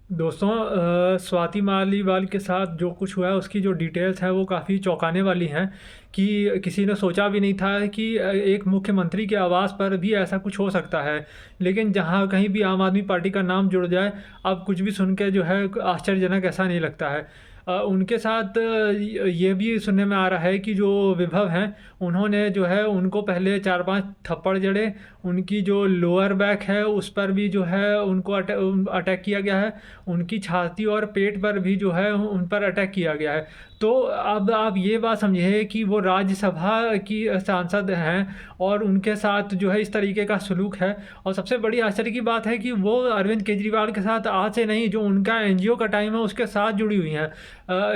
दोस्तों, स्वाति मालीवाल के साथ जो कुछ हुआ है उसकी जो डिटेल्स हैं वो काफ़ी चौंकाने वाली हैं कि किसी ने सोचा भी नहीं था कि एक मुख्यमंत्री के आवास पर भी ऐसा कुछ हो सकता है। लेकिन जहाँ कहीं भी आम आदमी पार्टी का नाम जुड़ जाए, अब कुछ भी सुन के जो है आश्चर्यजनक ऐसा नहीं लगता है। उनके साथ ये भी सुनने में आ रहा है कि जो विभव हैं, उन्होंने जो है उनको पहले 4-5 थप्पड़ जड़े, उनकी जो लोअर बैक है उस पर भी जो है उनको अटैक किया गया है, उनकी छाती और पेट पर भी जो है उन पर अटैक किया गया है। तो अब आप ये बात समझिए कि वो राज्यसभा की सांसद हैं और उनके साथ जो है इस तरीके का सलूक है। और सबसे बड़ी आश्चर्य की बात है कि वो अरविंद केजरीवाल के साथ आज से नहीं, जो उनका एनजीओ का टाइम है उसके साथ जुड़ी हुई हैं।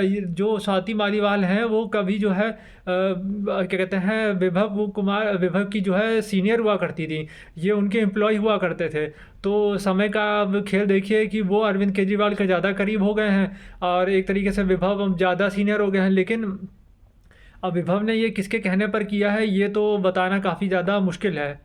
ये जो स्वाति मालीवाल हैं वो कभी जो है क्या कहते हैं, विभव की जो है सीनियर हुआ करती थी। ये उनके एम्प्लॉय हुआ करते थे। तो समय का अब खेल देखिए कि वो अरविंद केजरीवाल के ज़्यादा करीब हो गए हैं और एक तरीके से विभव अब ज़्यादा सीनियर हो गए हैं। लेकिन अब विभव ने ये किसके कहने पर किया है, ये तो बताना काफ़ी ज़्यादा मुश्किल है।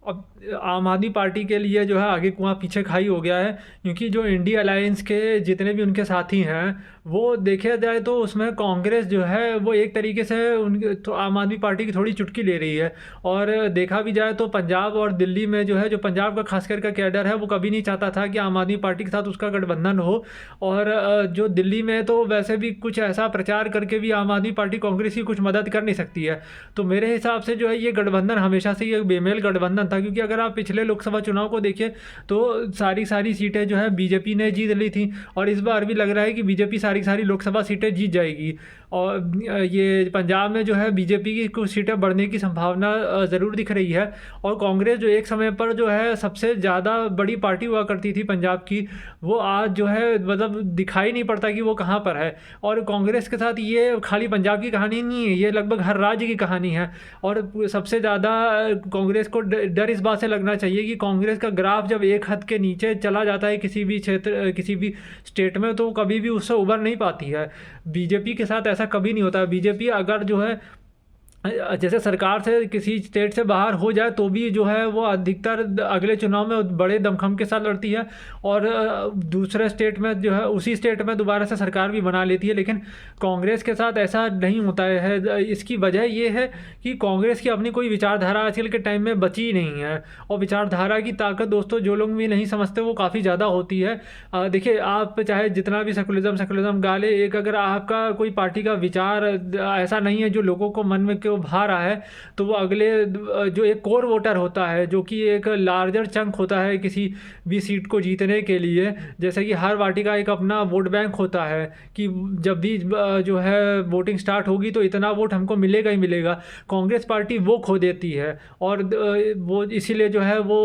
अब आम आदमी पार्टी के लिए जो है आगे कुआं पीछे खाई हो गया है, क्योंकि जो इंडिया अलायंस के जितने भी उनके साथी हैं, वो देखा जाए तो उसमें कांग्रेस जो है वो एक तरीके से उनके तो आम आदमी पार्टी की थोड़ी चुटकी ले रही है। और देखा भी जाए तो पंजाब और दिल्ली में जो है, जो पंजाब का खासकर का कैडर है वो कभी नहीं चाहता था कि आम आदमी पार्टी के साथ उसका गठबंधन हो। और जो दिल्ली में तो वैसे भी कुछ ऐसा प्रचार करके भी आम आदमी पार्टी कांग्रेस की कुछ मदद कर नहीं सकती है। तो मेरे हिसाब से जो है ये गठबंधन हमेशा से ये बेमेल गठबंधन था, क्योंकि अगर आप पिछले लोकसभा चुनाव को देखिए तो सारी सारी सीटें जो है बीजेपी ने जीत ली थी। और इस बार भी लग रहा है कि बीजेपी सारी सारी लोकसभा सीटें जीत जाएगी। और ये पंजाब में जो है बीजेपी की कुछ सीटें बढ़ने की संभावना ज़रूर दिख रही है। और कांग्रेस जो एक समय पर जो है सबसे ज़्यादा बड़ी पार्टी हुआ करती थी पंजाब की, वो आज जो है मतलब दिखाई नहीं पड़ता कि वो कहाँ पर है। और कांग्रेस के साथ ये खाली पंजाब की कहानी नहीं है, ये लगभग हर राज्य की कहानी है। और सबसे ज़्यादा कांग्रेस को डर इस बात से लगना चाहिए कि कांग्रेस का ग्राफ जब एक हद के नीचे चला जाता है किसी भी क्षेत्र, किसी भी स्टेट में, तो कभी भी उससे उभर नहीं पाती है। बीजेपी के साथ ऐसा कभी नहीं होता। बीजेपी अगर जो है जैसे सरकार से किसी स्टेट से बाहर हो जाए तो भी जो है वो अधिकतर अगले चुनाव में बड़े दमखम के साथ लड़ती है और दूसरे स्टेट में जो है उसी स्टेट में दोबारा से सरकार भी बना लेती है। लेकिन कांग्रेस के साथ ऐसा नहीं होता है। इसकी वजह ये है कि कांग्रेस की अपनी कोई विचारधारा आजकल के टाइम में बची ही नहीं है। और विचारधारा की ताकत दोस्तों जो लोग भी नहीं समझते वो काफ़ी ज़्यादा होती है। देखिए, आप चाहे जितना भी सेकुलरिज्म सेकुलरिज्म गाले, एक अगर आपका कोई पार्टी का विचार ऐसा नहीं है जो लोगों को मन में क्यों भा रहा है, तो वो अगले जो एक कोर वोटर होता है, जो कि एक लार्जर चंक होता है किसी भी सीट को जीतने के लिए, जैसे कि हर पार्टी का एक अपना वोट बैंक होता है कि जब भी जो है वोटिंग स्टार्ट होगी तो इतना वोट हमको मिलेगा ही मिलेगा। कांग्रेस पार्टी वो खो देती है और वो इसीलिए जो है वो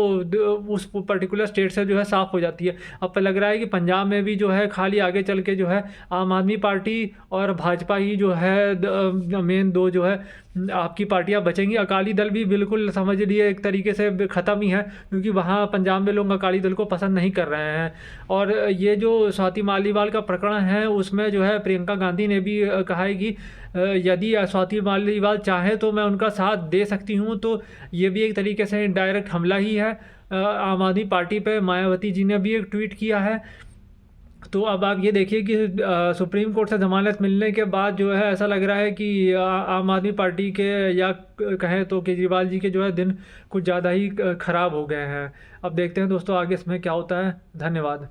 उस पर्टिकुलर स्टेट से जो है साफ हो जाती है। अब तो लग रहा है कि पंजाब में भी जो है खाली आगे चल के जो है आम आदमी पार्टी और भाजपा ही जो है मेन दो जो है आपकी पार्टियां बचेंगी। अकाली दल भी बिल्कुल समझ लिए एक तरीके से ख़त्म ही है, क्योंकि वहाँ पंजाब में लोग अकाली दल को पसंद नहीं कर रहे हैं। और ये जो स्वाति मालीवाल का प्रकरण है उसमें जो है प्रियंका गांधी ने भी कहा है कि यदि स्वाति मालीवाल चाहे तो मैं उनका साथ दे सकती हूँ। तो ये भी एक तरीके से डायरेक्ट हमला ही है आम आदमी पार्टी पे। मायावती जी ने भी एक ट्वीट किया है। तो अब आप ये देखिए कि सुप्रीम कोर्ट से ज़मानत मिलने के बाद जो है ऐसा लग रहा है कि आम आदमी पार्टी के या कहें तो केजरीवाल जी के जो है दिन कुछ ज़्यादा ही ख़राब हो गए हैं। अब देखते हैं दोस्तों आगे इसमें क्या होता है। धन्यवाद।